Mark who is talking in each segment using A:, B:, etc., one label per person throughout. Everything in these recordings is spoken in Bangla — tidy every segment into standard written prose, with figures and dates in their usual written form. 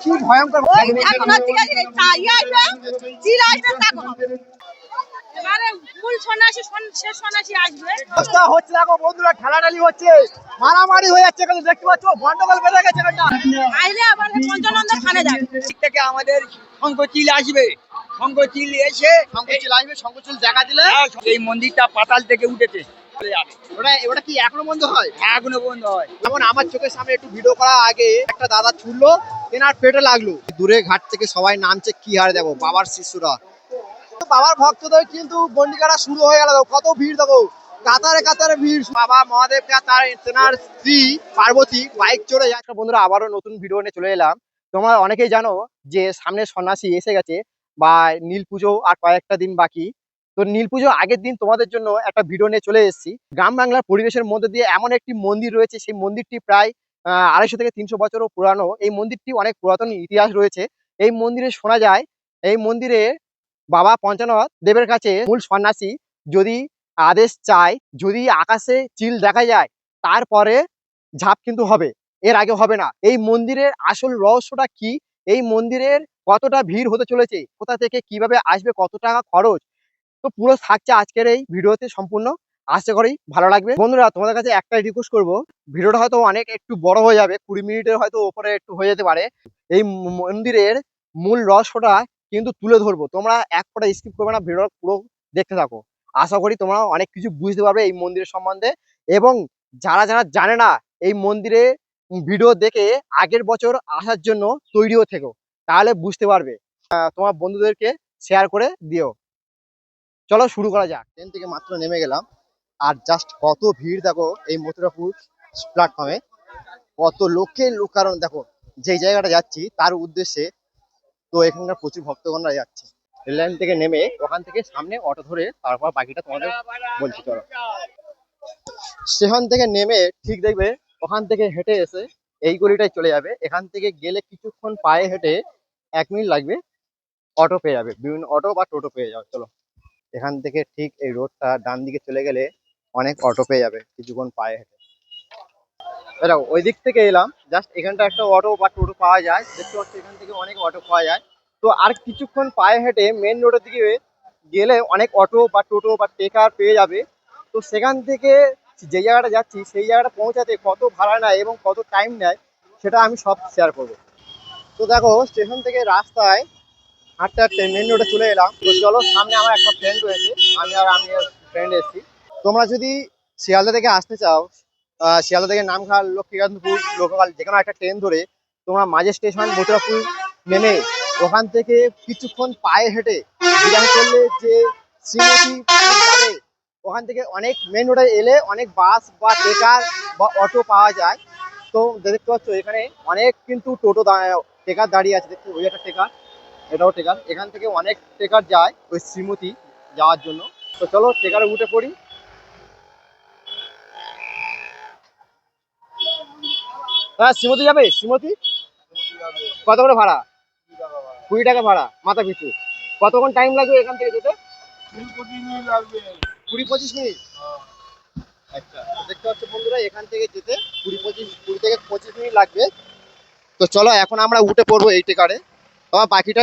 A: কি ভয়ঙ্কর হচ্ছে দেখো বন্ধুরা, ঠেলাঠালি হচ্ছে, মারামারি হয়ে যাচ্ছে, দেখতে পাচ্ছ গন্ডগোল বেড়ে গেছে। থেকে আমাদের শঙ্খচিল আসবে, শঙ্খচিল এসে শঙ্খচিল আসবে, শঙ্খচিল দেখা দিলে এই মন্দিরটা পাতাল থেকে উঠেছে। ওটা কি এখনো বন্ধ হয়? এখনো বন্ধ হয়। যেমন আমার চোখের সামনে একটু ভিডিও করার আগে একটা দাদা ছুটলো, তেনার পেটে লাগলো। দূরে ঘাট থেকে সবাই নামছে, কি হারে দেখো বাবার শিষ্যরা, বাবার ভক্তদের কিন্তু গন্ডিকাটা শুরু হয়ে গেল। কত ভিড় দেখো, কাতারে কাতারে ভিড়। বাবা মহাদেবকে তার তেনার স্ত্রী পার্বতী বাইক চড়ে যাচ্ছে। বন্ধুরা আবারও নতুন ভিডিও নিয়ে চলে এলাম। তোমরা অনেকেই জানো যে সামনে সন্ন্যাসী এসে গেছে বা নীল পুজো আর কয়েকটা দিন বাকি। তো নীল পুজো আগের দিন তোমাদের জন্য একটা ভিডিও নিয়ে চলে এসেছি। গ্রাম বাংলার পরিবেশের মধ্যে দিয়ে এমন একটি মন্দির রয়েছে, সেই মন্দিরটি প্রায় 250 থেকে 300 বছরও পুরানো। এই মন্দিরটি অনেক পুরাতন ইতিহাস রয়েছে। এই মন্দিরে শোনা যায়, এই মন্দিরে বাবা পঞ্চানন দেবের কাছে মূল সন্ন্যাসী যদি আদেশ চায়, যদি আকাশে চিল দেখা যায় তারপরে ঝাঁপ কিন্তু হবে, এর আগে হবে না। এই মন্দিরের আসল রহস্যটা কি, এই মন্দিরের কতটা ভিড় হতে চলেছে, কোথা থেকে কিভাবে আসবে, কত টাকা খরচ, তো পুরো থাকছে আজকের এই ভিডিওতে সম্পূর্ণ। আশা করি ভালো লাগবে। বন্ধুরা তোমাদের কাছে একটাই রিকোয়েস্ট করবো, ভিডিওটা হয়তো অনেক একটু বড় হয়ে যাবে, 20 মিনিটের হয়তো ওপরে একটু হয়ে যেতে পারে। এই মন্দিরের মূল রহস্যটা কিন্তু তুলে ধরবো, তোমরা এক ফোঁটা স্কিপ করবে না, ভিডিও পুরো দেখতে থাকো। আশা করি তোমরা অনেক কিছু বুঝতে পারবে এই মন্দিরের সম্বন্ধে। এবং যারা যারা জানে না, এই মন্দিরে ভিডিও দেখে আগের বছর আসার জন্য তৈরিও থেকো, তাহলে বুঝতে পারবে। তোমার বন্ধুদেরকে শেয়ার করে দিও। চলো শুরু করা যাক। ট্রেন থেকে মাত্র নেমে গেলাম, আর জাস্ট কত ভিড় দেখো এই মথুরাপুর প্ল্যাটফর্মে, কত লোকের লোক। কারণ দেখো যেই জায়গাটা যাচ্ছি তার উদ্দেশ্যে, তো এখানকার প্রচুর ভক্তগণরা যাচ্ছে। রেল লাইন থেকে নেমে ওখান থেকে সামনে অটো ধরে তারপর বাকিটা তোমাদের বলছি। চলো, স্টেশন থেকে নেমে ঠিক দেখবে ওখান থেকে হেঁটে এসে এই গলিটায় চলে যাবে। এখান থেকে গেলে কিছুক্ষণ পায়ে হেঁটে 1 মিনিট লাগবে, অটো পেয়ে যাবে, বিভিন্ন অটো বা টোটো পেয়ে যাবে। চলো, এখান থেকে ঠিক এই রোডটা ডান দিকে চলে গেলে অনেক অটো পেয়ে যাবে কিছুক্ষণ পায়ে হেঁটে। দেখো ওই দিক থেকে এলাম, জাস্ট এখানটা একটা অটো বা টোটো পাওয়া যায়, দেখতে পাচ্ছি এখান থেকে অনেক অটো পাওয়া যায়। তো আর কিছুক্ষণ পায়ে হেঁটে মেন রোডের দিকে গেলে অনেক অটো বা টোটো বা টেকার পেয়ে যাবে। তো সেখান থেকে যে জায়গাটা যাচ্ছি সেই জায়গাটা পৌঁছাতে কত ভাড়া নেয় এবং কত টাইম নেয় সেটা আমি সব শেয়ার করবো। তো দেখো স্টেশন থেকে রাস্তায় হাঁটতে হাঁটতে মেন রোডে চলে এলাম। তো চলো, সামনে আমার একটা ফ্রেন্ড রয়েছে, আমি ফ্রেন্ড এসেছি। তোমরা যদি শিয়ালদা থেকে আসতে চাও, শিয়ালদা থেকে নামখাল, লক্ষ্মীকান্তপুর লোকাল যে কোনো একটা ট্রেন ধরে তোমরা মাঝে স্টেশন মথুরাপুর নেমে ওখান থেকে কিছুক্ষণ পায়ে হেঁটে বিরাম করলে যে শ্রীমতী যাবে, ওখান থেকে অনেক মেন রোডে এলে অনেক বাস বা ট্রেকার বা অটো পাওয়া যায়। তো দেখতে পাচ্ছ এখানে অনেক কিন্তু টোটো ট্রেকার দাঁড়িয়ে আছে, দেখতে ওই একটা ট্রেকার, এটাও ট্রেকার। এখান থেকে অনেক ট্রেকার যায় ওই শ্রীমতী যাওয়ার জন্য। তো চলো ট্রেকারে উঠে পড়ি। হ্যাঁ শ্রীমতী যাবে, শ্রীমতী কত করে ভাড়া? 20 টাকা ভাড়া মাথা পিছু। কতক্ষণ টাইম লাগবে এখান থেকে যেতে? 20-25 মিনিট। আচ্ছা, দেখতে পাচ্ছ বন্ধুরা এখান থেকে যেতে 20 থেকে 25 মিনিট লাগবে। তো চলো এখন আমরা উঠে পড়বো এই ট্রেকারে, তোমার বাকিটা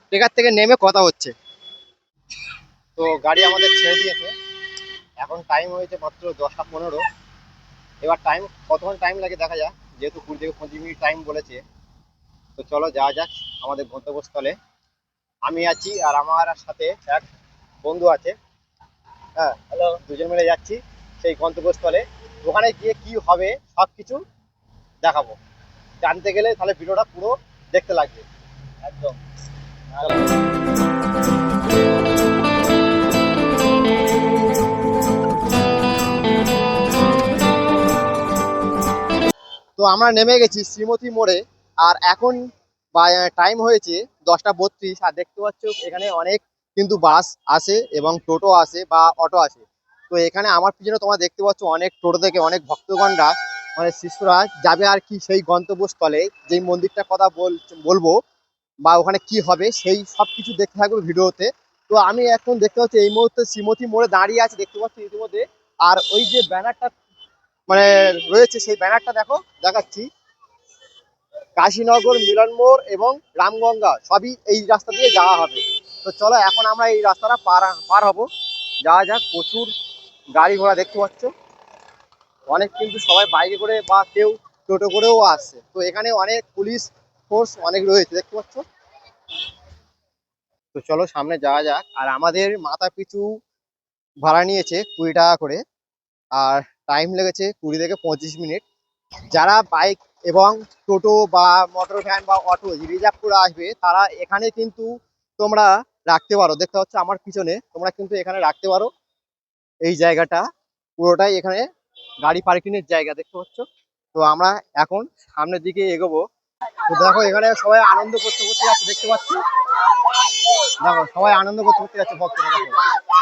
A: ট্রেকার থেকে নেমে কথা হচ্ছে। তো গাড়ি আমাদের ছেড়ে দিয়েছে, এখন টাইম হয়েছে মাত্র 10টা 15। এবার টাইম কতক্ষণ টাইম লাগে দেখা যাক, যেহেতু 20 থেকে 25 মিনিট টাইম বলেছে। তো চলো যাওয়া যাক আমাদের গন্তব্যস্থলে। আমি আছি আর আমার সাথে এক বন্ধু আছে। হ্যাঁ হ্যালো, দুজন মিলে যাচ্ছি সেই গন্তব্যস্থলে। ওখানে গিয়ে কি হবে সব কিছু দেখাবো। জানতে গেলে তাহলে ভিডিওটা পুরো দেখতে লাগবে একদম। তো আমরা নেমে গেছি শ্রীমতী মোড়ে, আর এখন টাইম হয়েছে 10টা 32। আর দেখতে পাচ্ছ এখানে অনেক কিন্তু বাস আসে এবং টোটো আসে বা অটো আসে। তো এখানে আমার পিছনে তোমরা দেখতে পাচ্ছ অনেক টোটো থেকে অনেক ভক্তগণরা মানে শিষ্যরা যাবে আর কি সেই গন্তব্যস্থলে, যেই মন্দিরটার কথা বলবো বা ওখানে কি হবে সেই সব কিছু দেখতে থাকবে ভিডিওতে। তো আমি এখন দেখতে পাচ্ছি এই মুহূর্তে শ্রীমতী মোড়ে দাঁড়িয়ে আছে, দেখতে পাচ্ছি ইতিমধ্যে। আর ওই যে ব্যানারটা
B: মানে রয়েছে সেই ব্যানারটা দেখো, দেখাচ্ছি। কাশীনগর, মিলনমোড় এবং রামগঙ্গা সবই এই রাস্তা দিয়ে যাওয়া হবে। তো চলো এখন আমরা এই রাস্তাটা পার হব, যাওয়া যাক। প্রচুর গাড়ি ঘোড়া দেখতে পাচ্ছ, অনেক কিন্তু সবাই বাইকে করে বা কেউ টোটো করেও আসছে। তো এখানে অনেক পুলিশ ফোর্স অনেক রয়েছে দেখতে পাচ্ছ। তো চলো সামনে যাওয়া যাক। আর আমাদের মাথা পিছু ভাড়া নিয়েছে 20 টাকা করে, আর টাইম লেগেছে 20 থেকে 25 মিনিট। যারা বাইক এবং টোটো বা মোটর ভ্যান বা অটো রিজার্ভ করে আসবে তারা এখানে কিন্তু তোমরা রাখতে পারো। দেখতে পাচ্ছ আমার পিছনে, তোমরা কিন্তু এখানে রাখতে পারো। এই জায়গাটা পুরোটাই এখানে গাড়ি পার্কিং এর জায়গা দেখতে পাচ্ছ। তো আমরা এখন সামনের দিকে এগোবো। তো দেখো এখানে সবাই আনন্দ করতে করতে যাচ্ছে দেখতে পাচ্ছ। দেখো সবাই আনন্দ করতে করতে যাচ্ছে ভক্তরা। দেখো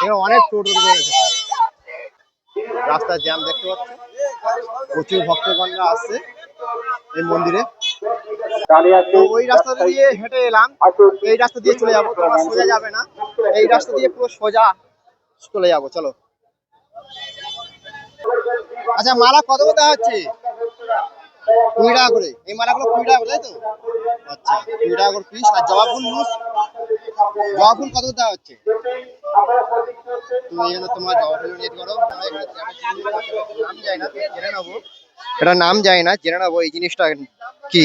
B: এখানে অনেক টোটো রয়েছে, রাস্তার জ্যাম দেখতে পাচ্ছ। প্রচুর ভক্তগণরা আসছে এই মন্দিরে। তো ওই রাস্তা দিয়ে হেঁটে এলাম, এই রাস্তা দিয়ে চলে যাবো। তোমরা সোজা যাবে না, এই রাস্তা দিয়ে পুরো সোজা চলে যাবো। চলো। আচ্ছা মালা কত করে দেওয়া হচ্ছে? 20 টাকা করে। এই মালাগুলো 20 টাকা করে, তাই তো? আচ্ছা 20 টাকা করে পিস। আর জবা ফুল লুজ, জবা ফুল কত দেওয়া হচ্ছে? তুমি এখানে তোমার জবা ফুল নিয়ে করো। নাম যায় না, জেনে নেবো। এটা নাম যায় না, জেনে নেবো এই জিনিসটা কি।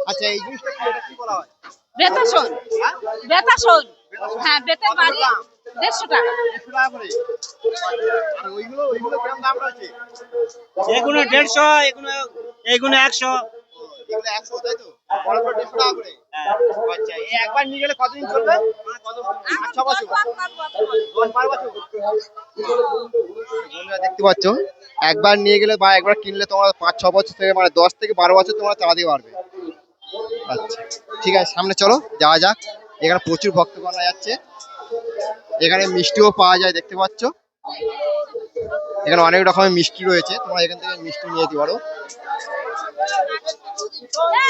B: আচ্ছা এই জিনিসটা কি, এটা কি বলা হয়?
C: বেতাসন। বেতাসন। হ্যাঁ, বেতের বাড়ি 150 টাকা।
B: 150 টাকা করে। আর ওইগুলো কিরকম দাম রয়েছে?
A: এগুলো 150, এগুলো 100।
B: এগুলো 100, তাই তো? বড় বড় 150 টাকা করে। আচ্ছা এই একবার নিয়ে গেলে কতদিন চলবে? মানে কত, 5-6 বছর? 10-12 বছর। বন্ধুরা দেখতে পাচ্ছ, একবার নিয়ে গেলে বা একবার কিনলে তোমার 5-6 বছর থেকে মানে 10 থেকে 12 বছর তোমরা চালাতে পারবে। আচ্ছা ঠিক আছে, সামনে চলো যাওয়া যাক। এখানে প্রচুর ভক্তগণরা যাচ্ছে। এখানে মিষ্টিও পাওয়া যায় দেখতে পাচ্ছ। এখানে অনেক রকমের মিষ্টি রয়েছে, তোমরা এখান থেকে মিষ্টি নিয়ে যেতে পারো।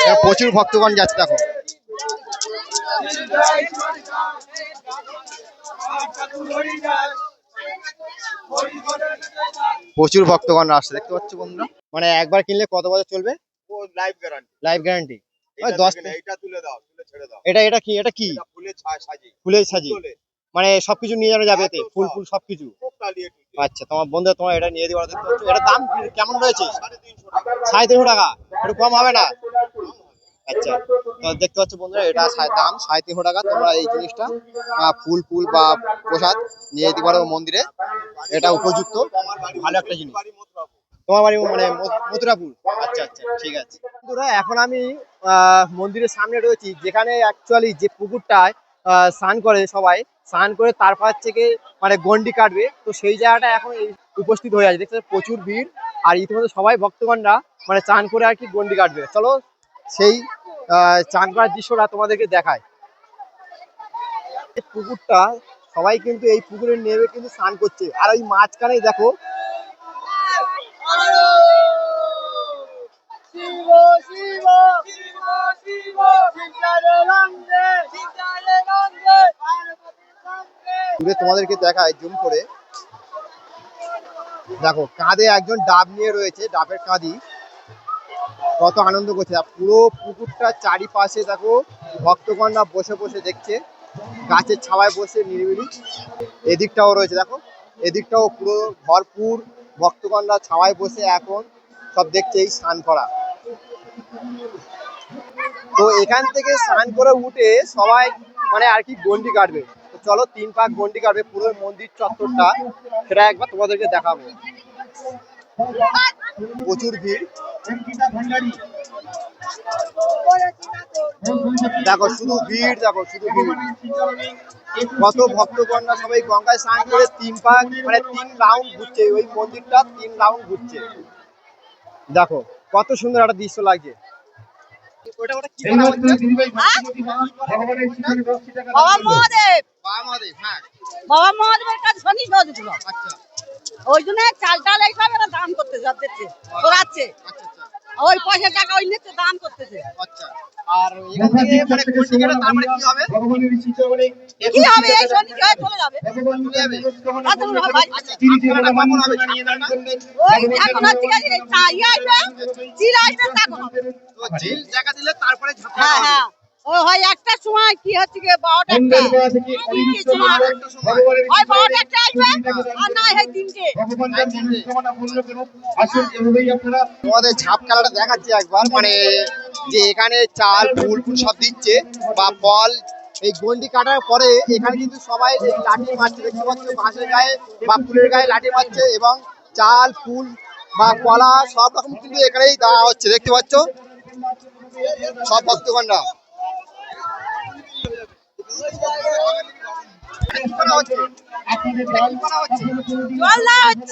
B: এখানে প্রচুর ভক্তগণ যাচ্ছে দেখো। প্রচুর ভক্তগণ আসছে দেখতে পাচ্ছ বন্ধুরা। মানে একবার কিনলে কত বছর চলবে?
D: ও লাইফ গ্যারান্টি।
B: Life guarantee.
D: এটা
B: 10।
D: এটা তুলে দাও, তুলে ছেড়ে দাও।
B: এটা কি, এটা কি?
D: এটা ফুলে সাজি।
B: ফুলের সাজি,
D: তোলে।
B: মানে সবকিছু নিয়ে যাওয়া যাবে এতে,
D: একদম
B: ফুল
D: সব।
B: ফুল সবকিছু।
D: খুব টালিয়ে টুলিয়ে।
B: আচ্ছা তোমার বন্ধু তোমার এটা নিয়ে দিতে পারো দেখতে পাচ্ছ। এটা দাম কেমন রয়েছে?
D: 350 টাকা।
B: 350 টাকা। একটু কম হবে না? আচ্ছা তো দেখতে পাচ্ছ বন্ধুরা, এটা দাম 350 টাকা। তোমরা এই জিনিসটা ফুল ফুল বা প্রসাদ নিয়ে যেতে পারো মন্দিরে। এটা উপযুক্ত,
D: আমার বাড়ি
B: ভালো একটা জিনিস।
D: বাড়ি মথুরাপুর।
B: তোমার বাড়ি মানে মথুরাপুর? আচ্ছা আচ্ছা ঠিক আছে। বন্ধুরা এখন আমি মন্দিরের সামনে রয়েছি, যেখানে অ্যাকচুয়ালি যে পুকুরটায় স্নান করে সবাই, স্নান করে তারপর থেকে মানে গন্ডি কাটবে। তো সেই জায়গাটা এখন উপস্থিত হয়ে আছে, দেখতে পাচ্ছ প্রচুর ভিড়। আর ইতিমধ্যে সবাই ভক্তগণরা মানে চান করে আর কি গন্ডি কাটবে। চলো সেই চান করার দৃশ্যটা তোমাদেরকে দেখায়। এই পুকুরটা সবাই কিন্তু এই পুকুরে নেমে কিন্তু স্নান করছে। আর ওই মাঝখানেই দেখো দূরে তোমাদেরকে দেখায় জুম করে। দেখো কাঁধে একজন ডাব নিয়ে রয়েছে, ডাবের কাঁধি কত আনন্দ করছে। আর পুরো পুকুরটা চারিপাশে দেখো ভক্তগণরা বসে বসে দেখছে, গাছের ছাওয়ায় বসে নিরিবিলি। এদিকটাও রয়েছে দেখো, এদিকটাও পুরো ভরপুর ভক্তগণরা ছাওয়ায় বসে এখন সব দেখছে এই স্নান করা। তো এখান থেকে স্নান করে উঠে সবাই মানে আর কি গন্ডি কাটবে। তো চলো 3 পাক গন্ডি কাটবে পুরো মন্দির চত্বরটা, সেটা একবার তোমাদেরকে দেখাবো। প্রচুর ভিড়, দেখো শুধু ভিড়, দেখো শুধু ভিড়। কত ভক্তগণরা সবাই গঙ্গায় স্নান করে 3 পাক মানে 3 রাউন্ড ঘুরছে, ওই মন্দিরটা 3 রাউন্ড ঘুরছে। দেখো কত সুন্দর একটা দৃশ্য লাগছে। ওটা ওটা কি বলা হচ্ছে?
C: বাবা মহাদেব।
B: বাবা মহাদেব, হ্যাঁ
C: বাবা মহাদেবের কাছে শনি সহযোগিত।
B: আচ্ছা
C: ওই জন্য চাল এইসব এরা দান করতে যাচ্ছে, করাচ্ছে।
B: আচ্ছা আচ্ছা।
C: ওই পয়সা টাকা ওই নিচ্ছে দান করতেছে।
B: আচ্ছা, আর এখান থেকে মানে গন্ডি কেটে তারপরে কি হবে?
C: কি হবে এই শনি হয়ে চলে যাবে।
B: চলে যাবে?
C: তাতে মনে হয় ভাই
B: আচ্ছা, ঝাপখানাটা কখন হবে? ঝাপখানাটা?
C: ওই এখন হচ্ছে কি চা ইয়ে আসবে চিল আসবে তখন হবে।
B: তো ঝিল দেখা দিলে তারপরে
C: হ্যাঁ
B: ঝাপখানা হবে।
C: হ্যাঁ ওই হয় একটার সময় কি হচ্ছে কি 12টা একটা তিনটের সময় ওই 12টা একটা আসবে আর না হয় তিনটে।
B: তোমাদের ঝাপ খেলাটা দেখাচ্ছি একবার, মানে যে এখানে চাল ফুল ফুল সব দিচ্ছে বা ফল। এই গন্ডি কাটার পরে এখানে কিন্তু সবাই এই লাঠি মারছে, দেখতে পাচ্ছ বাঁশের গায়ে বা ফুলের গায়ে লাঠি মারছে, এবং চাল ফুল বা কলা সব রকম কিন্তু এখানেই দেওয়া হচ্ছে, দেখতে পাচ্ছ সব ভক্তগণরা।
C: জল দেওয়া হচ্ছে।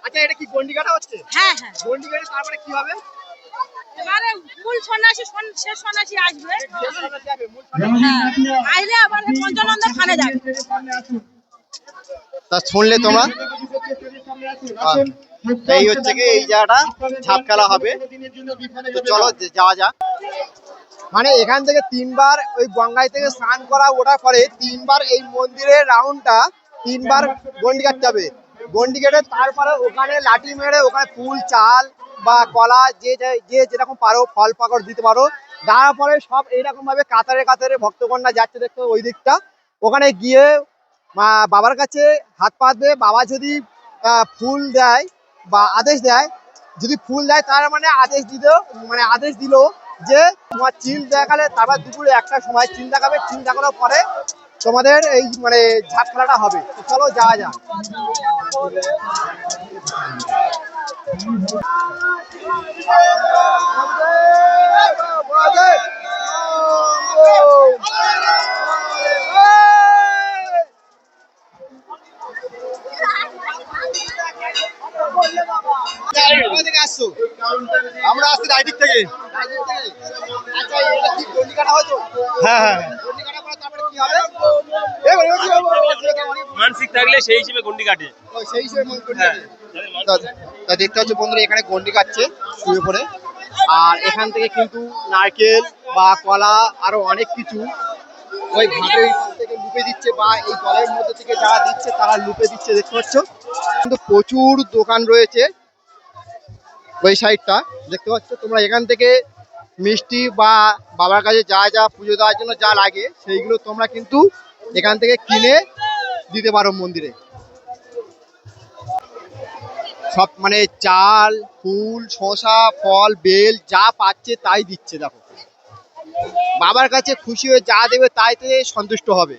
B: আচ্ছা, এটা কি গন্ডি কাটা হচ্ছে?
C: হ্যাঁ হ্যাঁ
B: গন্ডি কেটে তারপরে কি হবে?
C: এবারে মূল সন্ন্যাসী শেষ সন্ন্যাসী আসবে। হ্যাঁ আইলে আবার পঞ্চানন্দ খানে যাবে।
B: তা শুনলে তোমরা, এই হচ্ছে কি এই জায়গাটা ঝাপ খেলা হবে। তো চলো যাওয়া যাক। মানে এখান থেকে 3বার ওই গঙ্গায় থেকে স্নান করা ওঠার পরে 3বার এই মন্দিরের রাউন্ডটা 3বার গন্ডি কাটতে হবে। গন্ডি কেটে তারপরে ওখানে লাঠি মেরে ওখানে ফুল চাল বা কলা যে যে যেরকম পারো ফল পাকড় দিতে পারো, দেওয়ার পরে সব এইরকম ভাবে কাতারে কাতারে ভক্তগণরা যাচ্ছে দেখতে ওই দিকটা। ওখানে গিয়ে বাবার কাছে হাত পাতবে। বাবা যদি ফুল দেয় বা আদেশ দেয়, যদি ফুল দেয় তার মানে আদেশ দিল যে তোমার চিল দেখালে, তারপর দুপুরে 1টার সময় চিল দেখাবে। চিল দেখানোর পরে তোমাদের এই মানে ঝাপ খেলাটা হবে। তো চলো যাওয়া যাক।
A: আমরা আসছি রাইডিক থেকে।
B: আচ্ছা, এটা কি গন্ডি কাটা হয়তো?
A: হ্যাঁ হ্যাঁ
B: গন্ডি কাটার পরে তারপরে কি হবে?
E: মানসিক থাকলে সেই হিসেবে গন্ডি কাটে।
B: ও, সেই হিসেবে গন্ডি
E: হ্যাঁ।
B: কাটে। তা দেখতে হচ্ছে বন্ধুরা, এখানে গন্ডি কাটছে শুয়ে পড়ে। আর এখান থেকে কিন্তু নারকেল বা কলা আরো অনেক কিছু ওই ঘাটের থেকে লুপে দিচ্ছে, বা এই জলের মধ্যে থেকে যারা দিচ্ছে তারা লুপে দিচ্ছে, দেখতে পাচ্ছ। কিন্তু প্রচুর দোকান রয়েছে ওই সাইডটা, দেখতে পাচ্ছ তোমরা। এখান থেকে মিষ্টি বা বাবার কাছে যা যা পুজো দেওয়ার জন্য যা লাগে সেইগুলো তোমরা কিন্তু এখান থেকে কিনে দিতে পারো মন্দিরে। সব মানে চাল ফুল শসা ফল বেল যা পাচ্ছে তাই দিচ্ছে। দেখো, বাবার কাছে খুশি হয়ে যা দেবে তাইতে সন্তুষ্ট হবে।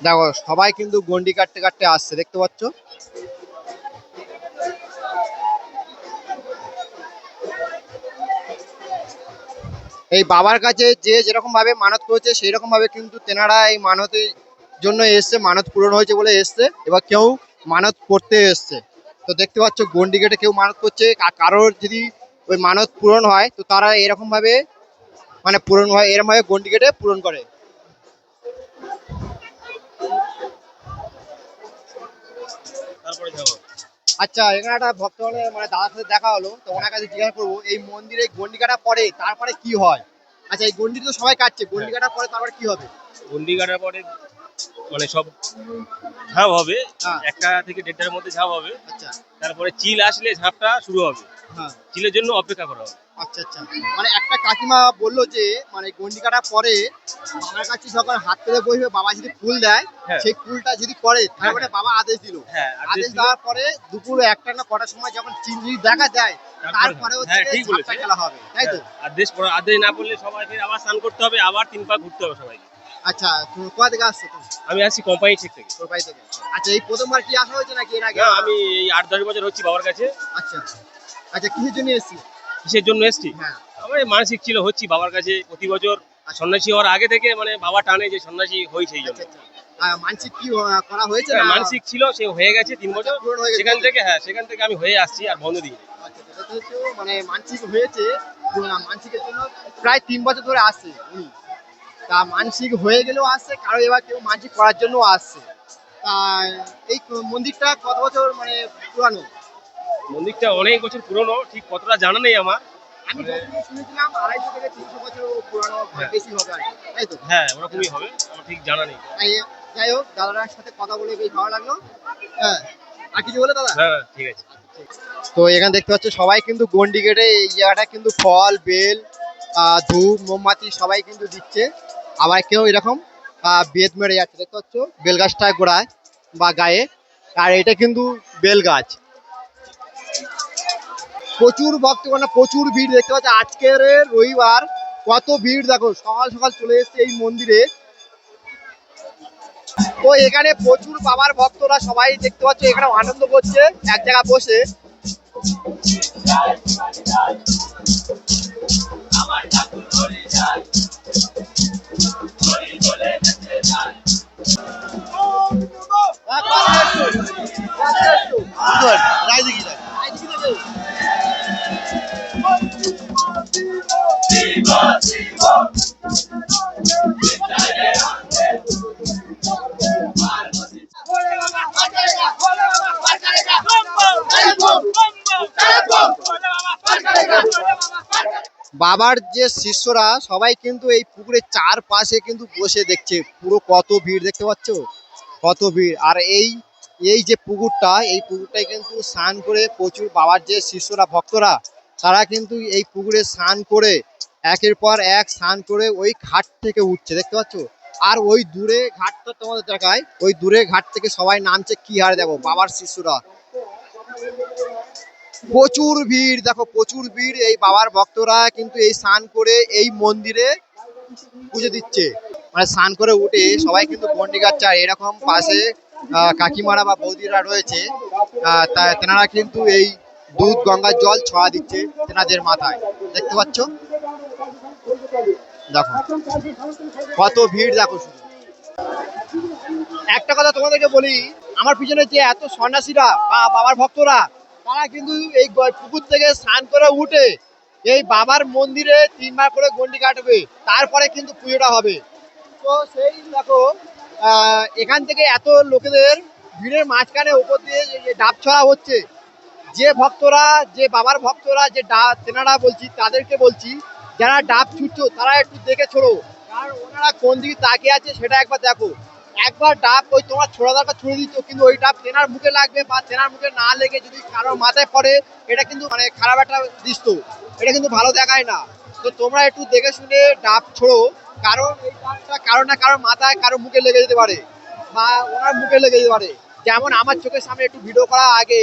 B: দেখো, সবাই কিন্তু গন্ডি কাটতে কাটতে আসছে, দেখতে পাচ্ছ। এই বাবার কাছে যে যেরকম ভাবে মানত করেছে সেই রকম ভাবে কিন্তু তেনারা এই মানতের জন্য এসছে, মানত পূরণ হয়েছে বলে এসছে। এবার কেউ মানত করতে এসছে। তো দেখতে পাচ্ছ গন্ডি কেটে কেউ মানত করছে। কারোর যদি ওই মানত পূরণ হয় তো তারা এরকম ভাবে মানে পূরণ হয়, এরকম ভাবে গন্ডি কেটে পূরণ করে।
E: তারপরে যাবো।
B: আচ্ছা, এখানে একটা ভক্তগণের মানে দাদার সাথে দেখা হলো, তো ওনার কাছে জিজ্ঞাসা করবো এই মন্দিরে গন্ডি কাটা পরে তারপরে কি হয়। আচ্ছা, এই গন্ডি তো সবাই কাটছে, গন্ডি কাটার পরে তারপরে কি হবে?
E: গন্ডি কাটার পরে মানে সব ঝাঁপ হবে।
B: হ্যাঁ।
E: 1টা থেকে 1:30টার মধ্যে ঝাঁপ হবে।
B: আচ্ছা।
E: তারপরে চিল আসলে ঝাঁপটা শুরু হবে।
B: হ্যাঁ।
E: চিলের জন্য অপেক্ষা করা হবে।
B: আচ্ছা আচ্ছা, মানে একটা কাকিমা বললো যে মানে গন্ডি কাটার পরে বাবার কাছে যখন হাত পেতে বসবে, বাবা যদি ফুল দেয়
E: হ্যাঁ।
B: সেই ফুলটা যদি করে তারপরে বাবা আদেশ দিল।
E: হ্যাঁ,
B: আদেশ দেওয়ার পরে দুপুর 1টা না কটার সময় যখন চিল যদি দেখা যায় তারপরে হচ্ছে
E: হ্যাঁ, ঠিক
B: ঝাপটা
E: বলেছে।
B: খেলা হবে, তাই তো?
E: আদেশ না করলে সবাই ফের আবার স্নান করতে হবে, আবার 3 পা ঘুরতে হবে সবাইকে।
B: আচ্ছা, তুমি কোথা থেকে আসছো তুমি?
E: আমি আসছি কোম্পানি থেকে।
B: তোর বাড়ি থেকে। আচ্ছা, এই প্রথমবার কি আসা হয়েছে নাকি এর আগে?
E: না, আমি এই 8-10 বছর হচ্ছি বাবার কাছে।
B: আচ্ছা আচ্ছা, কিসের জন্য এসেছি?
E: কিসের জন্য এসছি?
B: হ্যাঁ।
E: আমার এই মানসিক ছিল হচ্ছি বাবার কাছে প্রতি বছর। সন্ন্যাসী হওয়ার আগে থেকে মানে বাবা টানে যে সন্ন্যাসী হই সেই জন্য।
B: আচ্ছা আচ্ছা, মানসিক কি করা হয়েছে
E: হ্যাঁ,
B: না?
E: মানসিক ছিল, সে হয়ে গেছে 3 বছর।
B: পূরণ হয়ে গেছে।
E: সেখান থেকে আমি হয়ে আসছি আর বন্ধ দিই।
B: আচ্ছা, এটা তো মানে মানসিক হয়েছে, মানসিকের জন্য প্রায় 3 বছর ধরে আসছে উনি। তা মানসিক হয়ে গেলেও আসছে, কারো এবার কেউ মানসিক করার জন্য আসছে। তা এই মন্দিরটা কত বছর মানে পুরানো?
E: মন্দিরটা অনেক বছর পুরনো, ঠিক কতটা জানা নেই আমার।
B: আমি যতদূর শুনেছিলাম 250 থেকে 300 বছর পুরানো,
E: হ্যাঁ।
B: বেশি হবে আর কি, তাই তো?
E: হ্যাঁ, ওরকমই হবে, আমার ঠিক জানা নেই।
B: যাই হোক, দাদার সাথে কথা বলে বেশ ভালো লাগলো। হ্যাঁ, আর কিছু বলে দাদা?
E: হ্যাঁ, ঠিক আছে।
B: তো এখানে দেখতে পাচ্ছ সবাই কিন্তু গন্ডি কেটে এই জায়গাটা কিন্তু ফল বেল ধূপ মোমবাতি সবাই কিন্তু দিচ্ছে। আবার কেউ এরকম বেদ মেরে যাচ্ছে, দেখতে পাচ্ছ বেল গাছটায় গোড়ায় বা গায়ে। আর এটা কিন্তু বেল গাছ। প্রচুর ভক্তগণ, প্রচুর ভিড় দেখতে পাচ্ছ। আজকের রবিবার, কত ভিড় দেখো, সকাল সকাল চলে এসেছে এই মন্দিরে। তো এখানে প্রচুর বাবার ভক্তরা সবাই দেখতে পাচ্ছ এখানে আনন্দ করছে এক জায়গায় বসে। বাবার যে শিষ্যরা সবাই কিন্তু এই পুকুরের চারপাশে কিন্তু বসে দেখছে পুরো কত ভিড় দেখতে পাচ্ছ, কত ভিড়। আর এই এই যে পুকুরটা, এই পুকুরটাই কিন্তু স্নান করে প্রচুর বাবার যে শিষ্যরা ভক্তরা তারা কিন্তু এই পুকুরে স্নান করে একের পর এক স্নান করে ওই ঘাট থেকে উঠছে দেখতে পাচ্ছ। আর ওই দূরে ঘাটটা তোমাদের দেখায়, ওই দূরে ঘাট থেকে সবাই নামছে, কি হারে দেখো বাবার শিষ্যরা। প্রচুর ভিড় দেখো, প্রচুর ভিড়। এই বাবার ভক্তরা কিন্তু এই স্নান করে এই মন্দিরে পুজো দিচ্ছে, মানে স্নান করে উঠে সবাই কিন্তু গন্ডি কাটছে। আর এরকম পাশে কাকিমারা বা বৌদিরা রয়েছে, তেনারা কিন্তু এই দুধ গঙ্গার জল ছোঁয়া দিচ্ছে তেনাদের মাথায়, দেখতে পাচ্ছ। দেখো কত ভিড় দেখো শুধু। একটা কথা তোমাদেরকে বলি, আমার পিছনে যে এত সন্ন্যাসীরা বা বাবার ভক্তরা তারা কিন্তু এই পুকুর থেকে স্নান করে উঠে এই বাবার মন্দিরে 3 বার করে গন্ডি কাটবে, তারপরে কিন্তু পুজোটা হবে। তো সেই দেখো এখান থেকে এত লোকেদের ভিড়ের মাঝখানে উপর দিয়ে যে ডাব ছড়া হচ্ছে, যে ভক্তরা, যে বাবার ভক্তরা, যে তেনারা বলছি তাদেরকে বলছি, যারা ডাব ছুটছো তারা একটু দেখে ছোড়ো, কারণ ওনারা কোন দিকে তাকিয়ে আছে সেটা একবার দেখো। একবার ডাব ওই তোমার ছোড়া দরকার ছুড়ে দিচ্ছ, কিন্তু ওই ডাব তেনার মুখে লাগবে বা তেনার মুখে না লেগে যদি কারোর মাথায় পড়ে, এটা কিন্তু মানে খারাপ একটা দৃশ্য, এটা কিন্তু ভালো দেখায় না। তো তোমরা একটু দেখে শুনে ডাব ছোড়ো, কারণ এই ডাবটা কারো না কারোর মাথায় কারো মুখে লেগে যেতে পারে বা ওনার মুখে লেগে যেতে পারে। যেমন আমার চোখের সামনে একটু ভিডিও করা আগে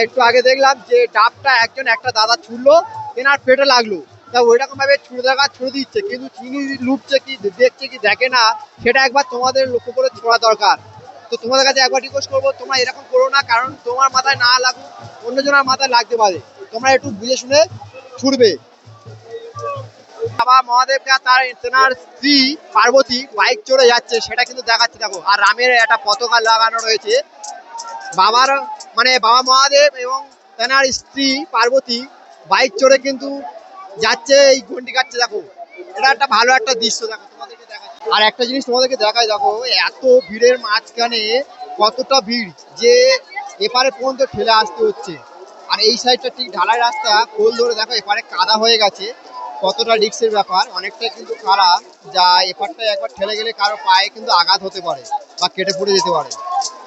B: একটু আগে দেখলাম যে ডাবটা একটা দাদা ছুড়লো, তেনার পেটে লাগলো। তা ওইরকম ভাবে ছুড়ে দিচ্ছে, কিন্তু চিনি লুটছে কি দেখছে কি দেখে না, সেটা একবার তোমাদের লক্ষ্য করে ছোড়া দরকার। তো তোমাদের কাছে একবার রিকোয়েস্ট করবো, তোমরা এরকম করো না, কারণ তোমার মাথায় না লাগুক অন্যজনের মাথায় লাগতে পারে। তোমরা একটু বুঝে শুনে ছুড়বে। বাবা মহাদেবকে তার তেনার স্ত্রী পার্বতী বাইক চড়ে যাচ্ছে, সেটা কিন্তু দেখাচ্ছে দেখো। আর রামের একটা পতাকা লাগানো রয়েছে। বাবার মানে বাবা মহাদেব এবং তেনার স্ত্রী পার্বতী বাইক চড়ে কিন্তু যাচ্ছে, এই গন্ডি কাটছে দেখো। এটা একটা ভালো একটা দৃশ্য দেখো, তোমাদেরকে দেখাচ্ছি। আর একটা জিনিস তোমাদেরকে দেখায় দেখো, এত ভিড়ের মাঝখানে কতটা ভিড় যে এপারে পর্যন্ত ঠেলে আসতে হচ্ছে। আর এই সাইডটা ঠিক ঢালাই রাস্তা, কোল ধরে দেখো এপারে কাদা হয়ে গেছে, কতটা রিস্কের ব্যাপার, অনেকটা কিন্তু খারাপ। যা এপারটা একবার ঠেলে গেলে কারো পায়ে কিন্তু আঘাত হতে পারে বা কেটে পড়ে যেতে পারে।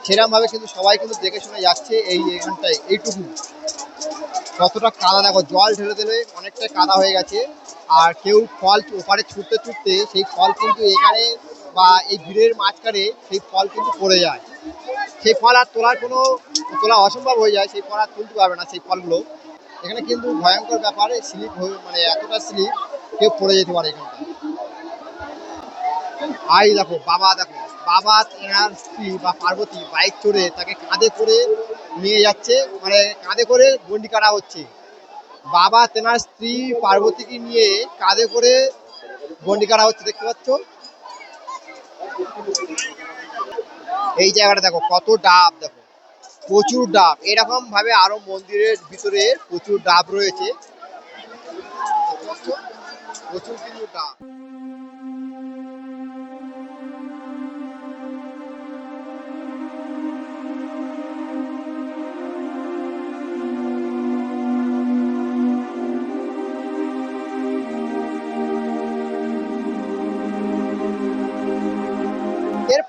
B: সেরকম ভাবে কিন্তু সবাই কিন্তু দেখে শুনে যাচ্ছে এই এখানটায়, এইটুকু কতটা কাদা দেখো, জল ঢেলে দিলে অনেকটাই কাদা হয়ে গেছে। আর কেউ ফল ওপারে ছুটতে ছুটতে সেই ফল কিন্তু এখানে বা এই ভিড়ের মাঝখানে সেই ফল কিন্তু পড়ে যায়, সেই ফল আর তোলা অসম্ভব হয়ে যায়, সেই ফল আর তুলতে পারবে না সেই ফলগুলো। এখানে কিন্তু ভয়ঙ্কর ব্যাপারে স্লিপ হয়ে মানে এতটা স্লিপ, কেউ পড়ে যেতে পারে এখানটা। আই দেখো বাবা তেনার স্ত্রী বা পার্বতী বাইক চড়ে তাকে কাঁধে করে নিয়ে যাচ্ছে, মানে কাঁধে করে গন্ডি কাটা হচ্ছে। বাবা তেনার স্ত্রী পার্বতীকে নিয়ে কাঁধে করে গন্ডি কাটা হচ্ছে, দেখতে পাচ্ছ। এই জায়গাটা দেখো কত ডাব, দেখো প্রচুর ডাব। এরকম ভাবে আরো মন্দিরের ভিতরে প্রচুর ডাব রয়েছে, দেখতে পাচ্ছ? প্রচুর কিন্তু ডাব।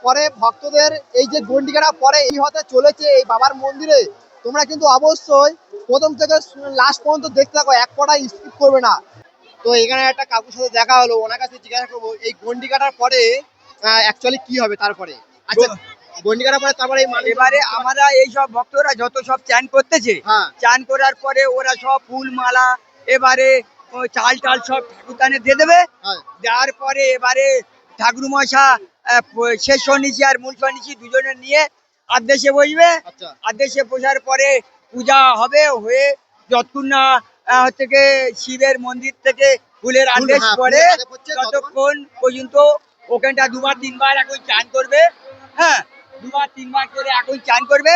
B: পরে ভক্তদের এই যে গন্ডি কাটা পরে এই হতে চলেছে এই বাবার মন্দিরে, তোমরা কিন্তু অবশ্যই প্রথম থেকে লাস্ট পর্যন্ত দেখতে থাকো, এক কটা স্কিপ করবে না। তো এখানে একটা কাকুর সাথে দেখা হলো, ওনার কাছে জিজ্ঞাসা করবো এই গন্ডি কাটার পরে অ্যাকচুয়ালি কি হবে তারপরে। আচ্ছা, গন্ডি কাটার পরে তারপরে এই
A: এবারে আমরা এই সব ভক্তরা যত সব চান করতেছে,
B: হ্যাঁ
A: চান করার পরে ওরা সব ফুল মালা এবারে ওই চাল টাল সব ঠাকুরদানে দিয়ে দেবে।
B: হ্যাঁ
A: দেওয়ার পরে এবারে ঠাকুর মশা শেষ সন্ন্যাসী আর মূল সন্ন্যাসী দুজনে নিয়ে আদেশে বসবে।
B: আচ্ছা
A: আদেশে বসার পরে পূজা হবে, হয়ে যতক্ষণ না হচ্ছে গিয়ে শিবের মন্দির থেকে ফুলের আদেশ
B: হ্যাঁ,
A: পরে
B: ফুলের আদেশ হচ্ছে
A: ততক্ষণ পর্যন্ত ওখানটা দুবার তিনবার এখন চান করবে। হ্যাঁ, দুবার তিনবার করে এখন চান করবে,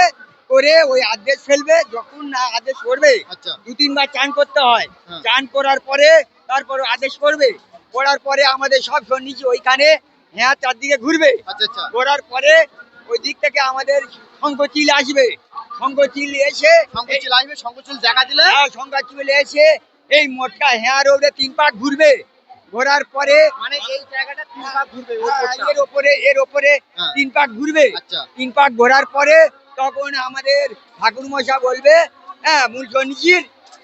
A: করে ওই আদেশ ফেলবে। যখন না আদেশ করবে,
B: আচ্ছা
A: দু তিনবার চান করতে হয়।
B: হ্যাঁ।
A: চান করার পরে তারপর আদেশ করবে, করার পরে আমাদের সব সন্ন্যাসী ওইখানে হ্যাঁ চারদিকে ঘুরবে।
B: আচ্ছা আচ্ছা
A: ঘোরার পরে ওই দিক থেকে আমাদের শঙ্খচিল আসবে। শঙ্খচিল এসে
B: শঙ্করচিল আসবে, শঙ্করচিল দেখা দিলে
A: শঙ্খচিল এসে এই মোটকা হ্যাঁ রোডে 3 পাক ঘুরবে। ঘোরার পরে
B: মানে এই জায়গাটা তিন ভাগ ঘুরবে
A: এর ওপরে
B: হ্যাঁ।
A: 3 পাক ঘুরবে।
B: আচ্ছা
A: 3 পাক ঘোরার পরে তখন আমাদের ঠাকুর মশা বলবে, হ্যাঁ মূল সন্ন্যাসীর,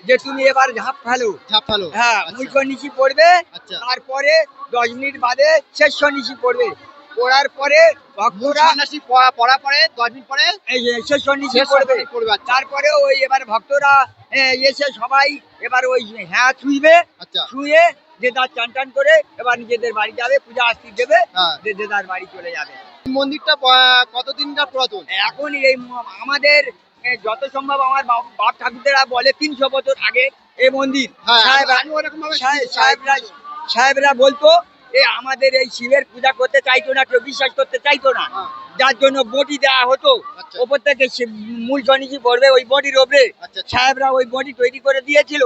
A: যে তুমি এবার ঝাঁপ ফেলো।
B: ঝাঁপ ফেলো।
A: হ্যাঁ,
B: আচ্ছা।
A: মূল সন্ন্যাসী পড়বে।
B: আচ্ছা
A: তারপরে 10 মিনিট বাদে শেষ সন্ন্যাসী পড়বে। পড়ার পরে
B: মূল
A: ভক্তরা
B: সন্ন্যাসী পড়ার পরে 10 মিনিট পরে
A: এই যে শেষ সন্ন্যাসী
B: শেষ
A: পড়বে।
B: সন্ন্যাসী পড়বে। আচ্ছা
A: তারপরে ওই এবার ভক্তরা এসে সবাই এবার ওই হ্যাঁ ছুঁইবে।
B: আচ্ছা
A: ছুঁয়ে যে তার চান টান করে এবার নিজেদের বাড়ি যাবে, পূজা আস্তি দেবে,
B: হ্যাঁ।
A: যে তার বাড়ি চলে যাবে।
B: এই মন্দিরটা কতদিনকার পুরাতন?
A: এখন এই আমাদের যত সম্ভব আমার বাপ ঠাকুরদেরা বলে 300 বছর আগে এই মন্দির।
B: হ্যাঁ
A: সাহেবরা-
B: আমি ওরকম ভাবে
A: সাহেবরা বলতো আমাদের এই শিবের পূজা করতে চাইতো না, কেউ বিশ্বাস করতে চাইতো না,
B: হ্যাঁ।
A: যার জন্য বটি দেওয়া হতো।
B: আচ্ছা
A: ওপর থেকে মূল সন্ন্যাসী পড়বে ওই বডির ওপরে।
B: আচ্ছা
A: সাহেবরা ওই বডি তৈরি করে দিয়েছিল,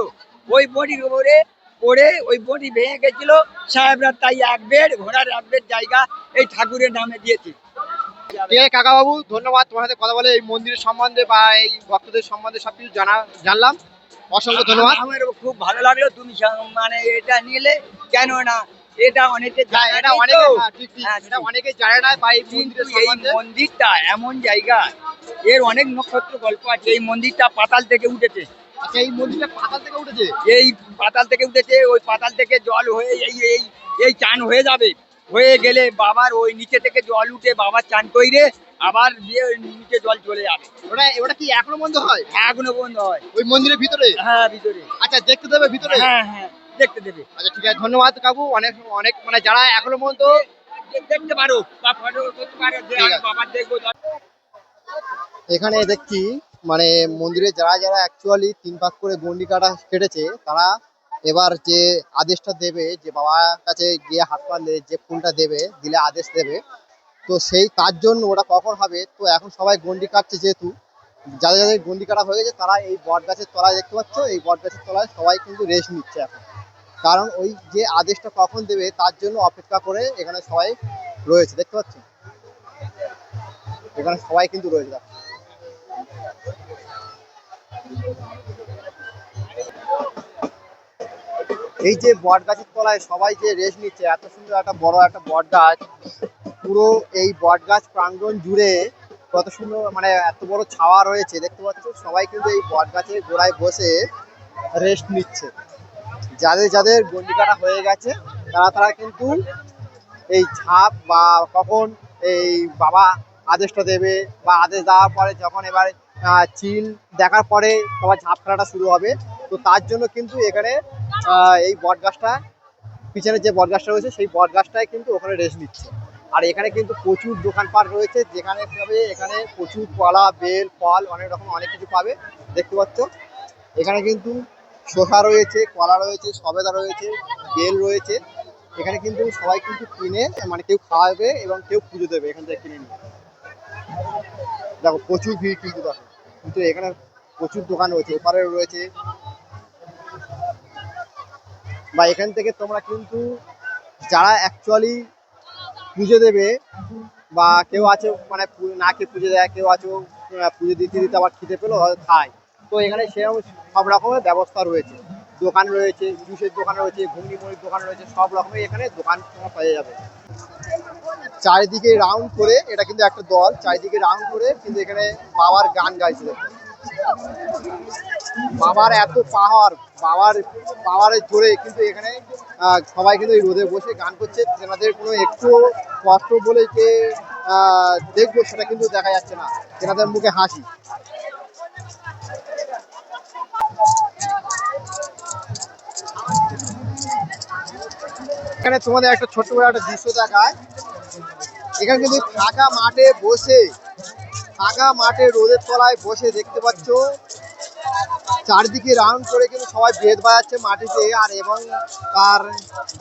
A: ওই বডির উপরে পড়ে ওই বডি ভেঙে গেছিল। সাহেবরা তাই এক বেড ঘোড়ার এক বেড জায়গা এই ঠাকুরের নামে দিয়েছে।
B: ঠিক আছে কাকা বাবু, ধন্যবাদ। তোমার সাথে কথা বলে এই মন্দিরের সম্বন্ধে বা এই ভক্তদের সম্বন্ধে সবকিছু জানলাম। অসংখ্য ধন্যবাদ।
A: আমার খুব ভালো লাগলো তুমি মানে এটা নিলে, কেন না এটা অনেকে
B: হ্যাঁ,
A: জানে
B: এটা
A: না
B: অনেকে
A: তো।
B: হ্যাঁ, ঠিক ঠিক।
A: হ্যাঁ,
B: এটা অনেকে জানে না বা এই
A: কিন্তু
B: মন্দিরের
A: এই
B: সম্বন্ধে।
A: মন্দিরটা এমন জায়গা, এর অনেক নক্ষত্র গল্প আছে। এই মন্দিরটা পাতাল থেকে উঠেছে।
B: আচ্ছা, এই মন্দিরটা পাতাল থেকে উঠেছে?
A: এই পাতাল থেকে উঠেছে, ওই পাতাল থেকে জল হয়ে এই এই এই চান হয়ে যাবে। হয়ে গেলে বাবার ওই নিচে থেকে জল উঠে বাবার চান কইরে আবার দিয়ে ওই নিচে জল চলে যাবে।
B: ওটা কি এখনো বন্ধ হয়?
A: হ্যাঁ, এখনো বন্ধ হয়।
B: ওই মন্দিরের ভিতরে?
A: হ্যাঁ, ভিতরে।
B: আচ্ছা, দেখতে দেবে ভিতরে?
A: হ্যাঁ হ্যাঁ, দেখতে দেবে।
B: আচ্ছা ঠিক আছে, ধন্যবাদ কাকু। অনেক অনেক মানে যারা এখনো পর্যন্ত
A: দেখতে পারো বা ফটো করতে পারো যে
B: ঠিক
A: আমি
B: আছে।
A: বাবার দেখবো।
B: এখানে দেখছি মানে মন্দিরে যারা যারা অ্যাকচুয়ালি 3 পাক করে গন্ডি কাটা কেটেছে, তারা এবার যে আদেশটা দেবে, যে বাবার কাছে গিয়ে হাত পাতলে যে ফুলটা দেবে, দিলে আদেশ দেবে, তো সেই তার জন্য ওটা কখন হবে। তো এখন সবাই গন্ডি কাটছে, যেহেতু যাদের যাদের গন্ডি কাটা হয়ে গেছে তারা এই বট গাছের তলায় দেখতে পাচ্ছ, এই বট গাছের তলায় সবাই কিন্তু রেস্ট নিচ্ছে এখন। কারণ ওই যে আদেশটা কখন দেবে তার জন্য অপেক্ষা করে এখানে সবাই রয়েছে, দেখতে পাচ্ছ এখানে সবাই কিন্তু রয়েছে। এই যে বট গাছের তলায় সবাই যে রেস্ট নিচ্ছে, এত সুন্দর একটা বড় একটা বট গাছ, পুরো এই বট গাছ প্রাঙ্গণ জুড়ে কত সুন্দর মানে এত বড় ছাওয়া রয়েছে, দেখতে পাচ্ছ সবাই কিন্তু এই বট গাছের গোড়ায় বসে রেস্ট নিচ্ছে। যাদের যাদের গন্ডি কাটা হয়ে গেছে তারা কিন্তু এই ঝাঁপ বা কখন এই বাবা আদেশটা দেবে বা আদেশ দেওয়ার পরে যখন এবার চিল দেখার পরে সবার ঝাঁপ খেলাটা শুরু হবে। তো তার জন্য কিন্তু এখানে এই বট গাছটা, পিছনে যে বট গাছটা রয়েছে সেই বট গাছটাই কিন্তু ওখানে রেস্ট নিচ্ছে। আর এখানে কিন্তু প্রচুর দোকানপাট রয়েছে, যেখানে পাবে এখানে প্রচুর কলা, বেল, ফল অনেক রকম অনেক কিছু পাবে, দেখতে পাচ্ছ। এখানে কিন্তু শসা রয়েছে, কলা রয়েছে, সবেদা রয়েছে, বেল রয়েছে। এখানে কিন্তু সবাই কিন্তু কিনে মানে কেউ খাওয়াবে এবং কেউ পুজো দেবে এখান থেকে কিনে নিয়ে। দেখো প্রচুর ভিড় কিন্তু, দেখো কিন্তু এখানে প্রচুর দোকান রয়েছে, ওপারে রয়েছে। বা এখান থেকে তোমরা কিন্তু যারা অ্যাকচুয়ালি পুজো দেবে বা কেউ আছে মানে না খেয়ে পুজো দেয়, কেউ আছে পুজো দিতে দিতে আবার খেতে পেলো খায়, তো এখানে সেরকম সব রকমের ব্যবস্থা রয়েছে। দোকান রয়েছে, জুসের দোকান রয়েছে, ঘুগনি মুড়ির দোকান রয়েছে, সব রকমের এখানে দোকান তোমরা পেয়ে যাবে। চারিদিকে রাউন্ড করে, এটা কিন্তু একটা দল চারিদিকে রাউন্ড করে কিন্তু এখানে বাবার গান গাইছে। বাবার এত পাওয়ার, পাওয়ারের জোরে কিন্তু এখানে সবাই কিন্তু এই রোদে বসে গান করছে। তেনাদের কোনো একটু কষ্ট বলে যে দেখবো সেটা কিন্তু দেখা যাচ্ছে না, তেনাদের মুখে হাসি। এখানে তোমাদের একটা ছোট্ট করে একটা দৃশ্য দেখায়। এখানে কিন্তু ফাঁকা মাঠে বসে, ফাঁকা মাঠে রোদের তলায় বসে দেখতে পাচ্ছ চারদিকে রাউন্ড করে কিন্তু সবাই বেদ বাজাচ্ছে মাটিতে। আর এবং তার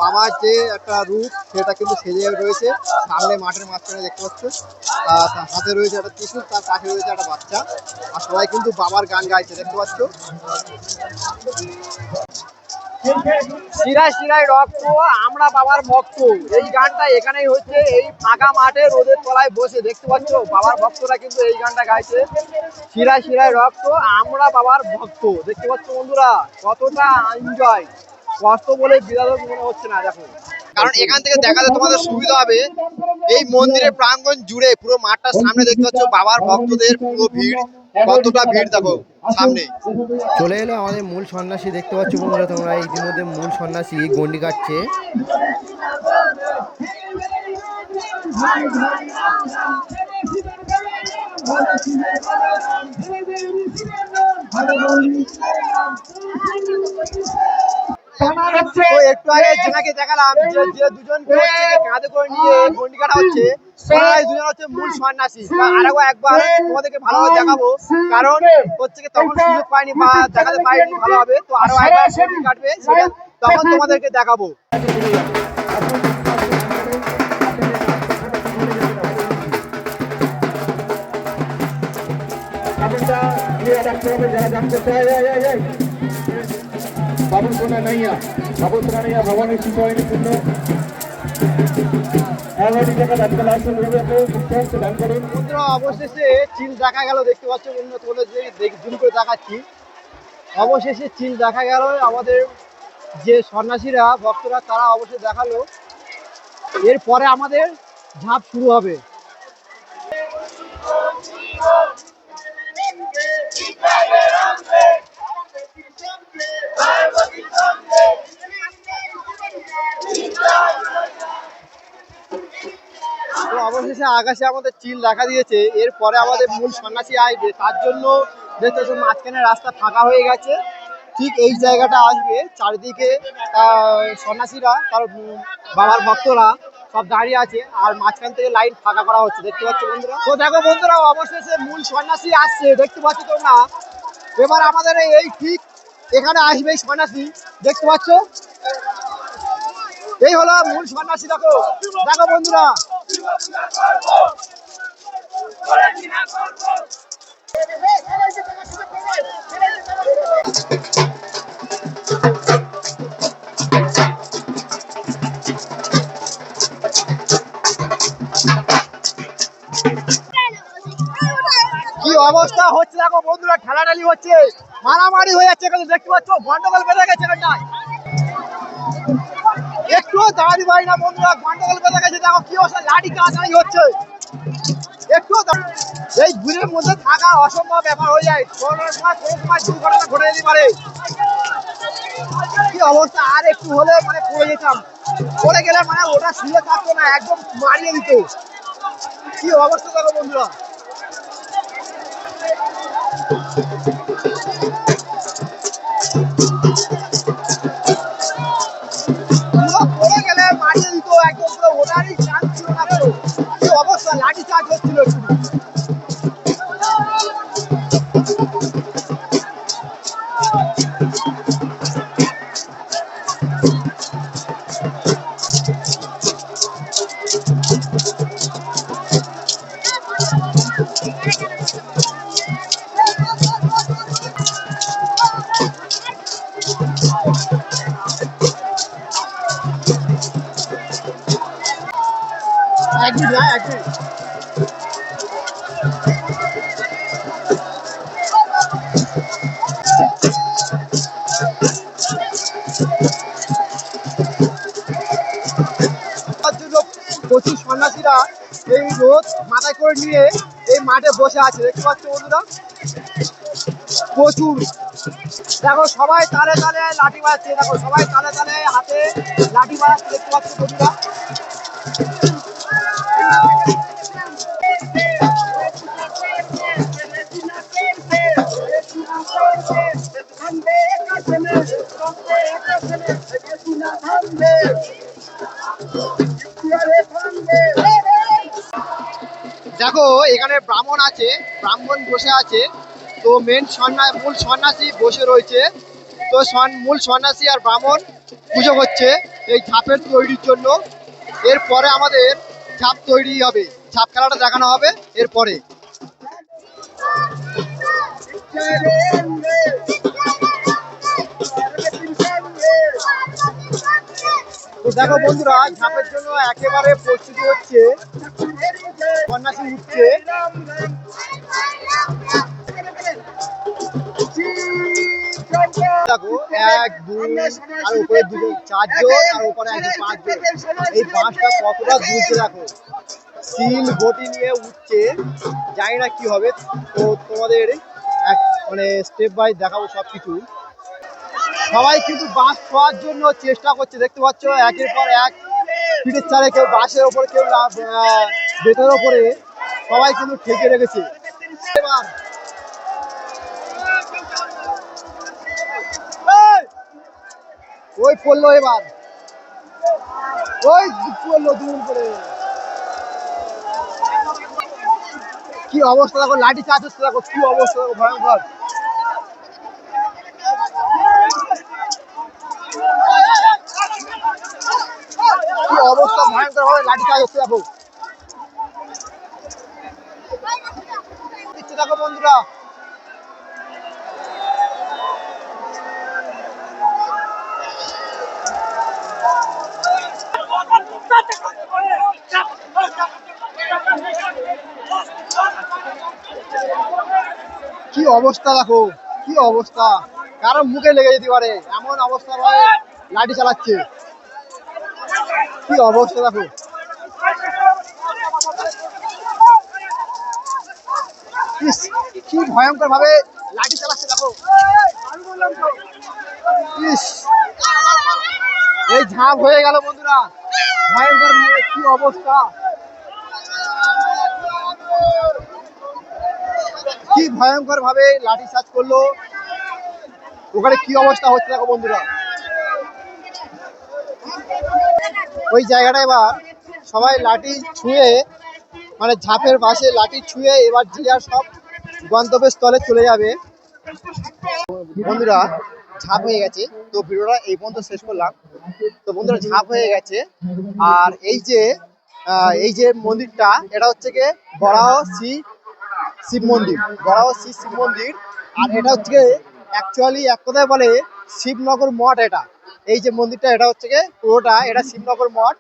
B: বাবার যে একটা রূপ সেটা কিন্তু সেজে রয়েছে সামনে মাঠের মাঝখানে দেখতে পাচ্ছ। তার হাতে রয়েছে একটা ত্রিশূল, তার কাছে রয়েছে একটা বাচ্চা, আর সবাই কিন্তু বাবার গান গাইছে দেখতে পাচ্ছ। শিরায় শিরায় রক্ত আমরা বাবার ভক্ত, এই গানটা এখানেই হচ্ছে এই ফাঁকা মাঠে রোদের তলায় বসে দেখতে পাচ্ছ বাবার ভক্তরা কিন্তু এই গানটা গাইছে। শিরায় শিরায় রক্ত আমরা বাবার ভক্ত, দেখতে পাচ্ছ বন্ধুরা কতটা এনজয়, কষ্ট বলে বিরাট মনে হচ্ছে না। দেখো, কারণ এখান থেকে দেখাতে তোমাদের সুবিধা হবে। এই মন্দিরের প্রাঙ্গণ জুড়ে পুরো মাঠটার সামনে দেখতে পাচ্ছ বাবার ভক্তদের পুরো ভিড়, কতটা ভিড় দেখো সামনে।
F: চলে এলো আমাদের মূল সন্ন্যাসী, দেখতে পাচ্ছ বন্ধুরা তোমরা ইতিমধ্যে মূল সন্ন্যাসী গন্ডি কাটছে।
B: তো একটু আগে যেনাকে দেখালাম যে দুজনকে হচ্ছে কাঁধে করে নিয়ে গন্ডি কাটা হচ্ছে, ওনারাই দুজন হচ্ছে মূল সন্ন্যাসী। একবার তোমাদেরকে ভালোভাবে দেখাবো, কারণ হচ্ছে তখন সুযোগ পাইনি বা দেখাতে পারিনি ভালোভাবে। তো আরো একবার গন্ডি কাটবে সেটা তখন তোমাদেরকে দেখাবো। বন্ধুরা অবশেষে চিল দেখা গেল, দেখতে পাচ্ছ বন্ধুরা তোমাদের যে জুম করে দেখাচ্ছি, অবশেষে চিল দেখা গেল। আমাদের যে সন্ন্যাসীরা ভক্তরা তারা অবশ্যই দেখালো। এরপরে আমাদের ঝাঁপ শুরু হবে। তো অবশেষে আকাশে আমাদের চিল দেখা দিয়েছে। এরপরে আমাদের মূল সন্ন্যাসী আসবে, তার জন্য দেখতে মাঝখানে রাস্তা ফাঁকা হয়ে গেছে। ঠিক এই জায়গাটা আসবে, চারিদিকে সন্ন্যাসীরা তার বাবার ভক্তরা সব দাঁড়িয়ে আছে, আর মাঝখান থেকে লাইন ফাঁকা করা হচ্ছে দেখতে পাচ্ছ বন্ধুরা। তো দেখো বন্ধুরা অবশেষে মূল সন্ন্যাসী আসছে, দেখতে পাচ্ছ তোমরা। এবার আমাদের এই ঠিক এখানে আসবে এই সন্ন্যাসী, দেখতে পাচ্ছ এই হলো মূল সন্ন্যাসী। দেখো দেখো বন্ধুরা, কি অবস্থা হচ্ছে দেখো বন্ধুরা, ঠেলাঠালি হচ্ছে, মারামারি হয়ে যাচ্ছে এখানে দেখতে পাচ্ছ, গন্ডগোল বেঁধে গেছে এখানটায়। একটু দাঁড়াতে পারি না বন্ধুরা, গন্ডগোল বেঁধে গেছে। দেখো কি অবস্থা, লাঠি কাটাই হচ্ছে। একটু এই ভিড়ের মধ্যে থাকা অসম্ভব ব্যাপার হয়ে যায়, কোনো সময় দুর্ঘটনা ঘটে যেতে পারে। কি অবস্থা, আর একটু হলে মানে পড়ে যেতাম, পড়ে গেলে মানে ওটা শুয়ে থাকতো না, একদম মারিয়ে দিত। কি অবস্থা দেখো বন্ধুরা। পড়ে গেলে মারিয়ে দিত একদম, পুরো ওটারই চান্স ছিল না। কি অবস্থা, লাঠি চার্জ হচ্ছিল একটু। একদিন একদিন প্রচুর সন্ন্যাসীরা এই রোদ মাথায় করে নিয়ে এই মাঠে বসে আছে, দেখতে পাচ্ছ বন্ধুরা। প্রচুর, দেখো সবাই তালে তালে লাঠি বাজাচ্ছে, দেখো সবাই তালে তালে হাতে লাঠি বাজাচ্ছে, দেখতে পাচ্ছ বন্ধুরা। দেখো এখানে ব্রাহ্মণ আছে, ব্রাহ্মণ বসে আছে। তো মূল সন্ন্যাসী বসে রয়েছে। তো মূল সন্ন্যাসী আর ব্রাহ্মণ পুজো করছে এই ঝাঁপের তৈরির জন্য। এরপরে আমাদের ঝাঁপ তৈরি হবে, ঝাঁপ খেলাটা দেখানো হবে এরপরে। তো দেখো বন্ধুরা, ঝাঁপের জন্য একেবারে প্রস্তুতি হচ্ছে, সন্ন্যাসী উঠছে। দেখো 1 2 আর উপরে 2 4 জন আর উপরে 5 জন। এই বাঁশটা কতটা দুলছে দেখো, সিল বটি নিয়ে উঠছে, জানি না কি হবে। তো তোমাদের মানে স্টেপ বাই দেখাবো সবকিছু। সবাই কিন্তু বাঁশ ছোঁয়ার জন্য চেষ্টা করছে, দেখতে পাচ্ছ একের পর এক পিঠের চালে, কেউ বাঁশের ওপরে, কেউ বেতের ওপরে, সবাই কিন্তু ঠেকে রেখেছে। এবার ওই পড়লো, এবার ওই পড়লো দূর করে। কি অবস্থা দেখো, লাঠি চার্জ হচ্ছে দেখো, কি অবস্থা দেখো, ভয়ঙ্কর। কি অবস্থা, ভয়ঙ্কর ভাবে লাঠি চার্জ হচ্ছে দেখো। দেখো বন্ধুরা, কি অবস্থা দেখো, কি অবস্থা, কারো মুখে লেগে যেতে পারে এমন অবস্থা ভাবে লাঠি চালাচ্ছে। কি অবস্থা দেখো, কি ভয়ঙ্কর ভাবে লাঠি চালাচ্ছে দেখো। এই ঝাঁপ হয়ে গেল বন্ধুরা, ভয়ঙ্কর ভাবে, কি অবস্থা, কি ভয়ঙ্কর ভাবে লাঠি চার্জ করলো। ওখানে কি অবস্থা হচ্ছে দেখো বন্ধুরা। ওই জায়গাটা এবার সবাই লাঠি ছুঁয়ে, মানে ঝাঁপের পাশে লাঠি ছুঁয়ে এবার যে আর সব গন্তব্যস্থলে চলে যাবে। বন্ধুরা ঝাঁপ হয়ে গেছে, তো ভিডিওটা এই পর্যন্ত শেষ করলাম। তো বন্ধুরা ঝাঁপ হয়ে গেছে, আর এই যে মন্দিরটা, এটা হচ্ছে গিয়ে বরাহ শিব মন্দির, বরাহ শিব মন্দির। আর এটা হচ্ছে গিয়ে অ্যাকচুয়ালি এক কথায় বলে শিবনগর মঠ। এটা এই যে মন্দিরটা, এটা হচ্ছে গিয়ে পুরোটা এটা শিবনগর মঠ।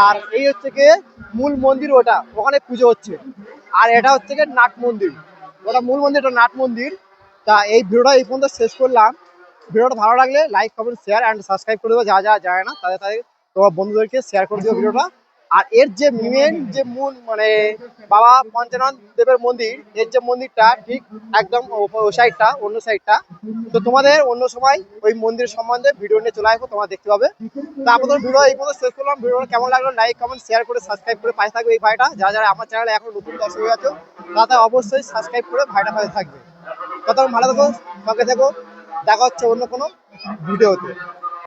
B: আর এই হচ্ছে গিয়ে মূল মন্দির, ওটা ওখানে পুজো হচ্ছে। আর এটা হচ্ছে গিয়ে নাট মন্দির, ওটা মূল মন্দির, ওটা নাট মন্দির। তা এই ভিডিওটা এই পর্যন্ত শেষ করলাম। ভিডিওটা ভালো লাগলে like comment share and subscribe করে দেবো, যা যায় না তাদের তোমার বন্ধুদেরকে শেয়ার করে দিও ভিডিওটা। আর এর যে মেন যে মূল মানে বাবা পঞ্চানন দেবের মন্দির, এর যে মন্দিরটা ঠিক একদম ওই সাইডটা, অন্য সাইডটা। তো তোমাদের অন্য সময় ওই মন্দির সম্বন্ধে ভিডিও নিয়ে চলে আসবো, তোমরা দেখতে পাবে। তারপর ভিডিও এই পর্যন্ত শেষ করলাম। ভিডিওটা কেমন লাগলো লাইক কমেন্ট শেয়ার করে সাবস্ক্রাইব করে পাশে থাকবে এই ভাইটা। যারা আমার চ্যানেলে এখন নতুন দর্শক হয়ে আছো, তারা অবশ্যই সাবস্ক্রাইব করে ভাইটা পাশে থাকবে। ততক্ষণ ভালো থেকো, সঙ্গে থেকো, দেখা হচ্ছে অন্য কোনো ভিডিওতে।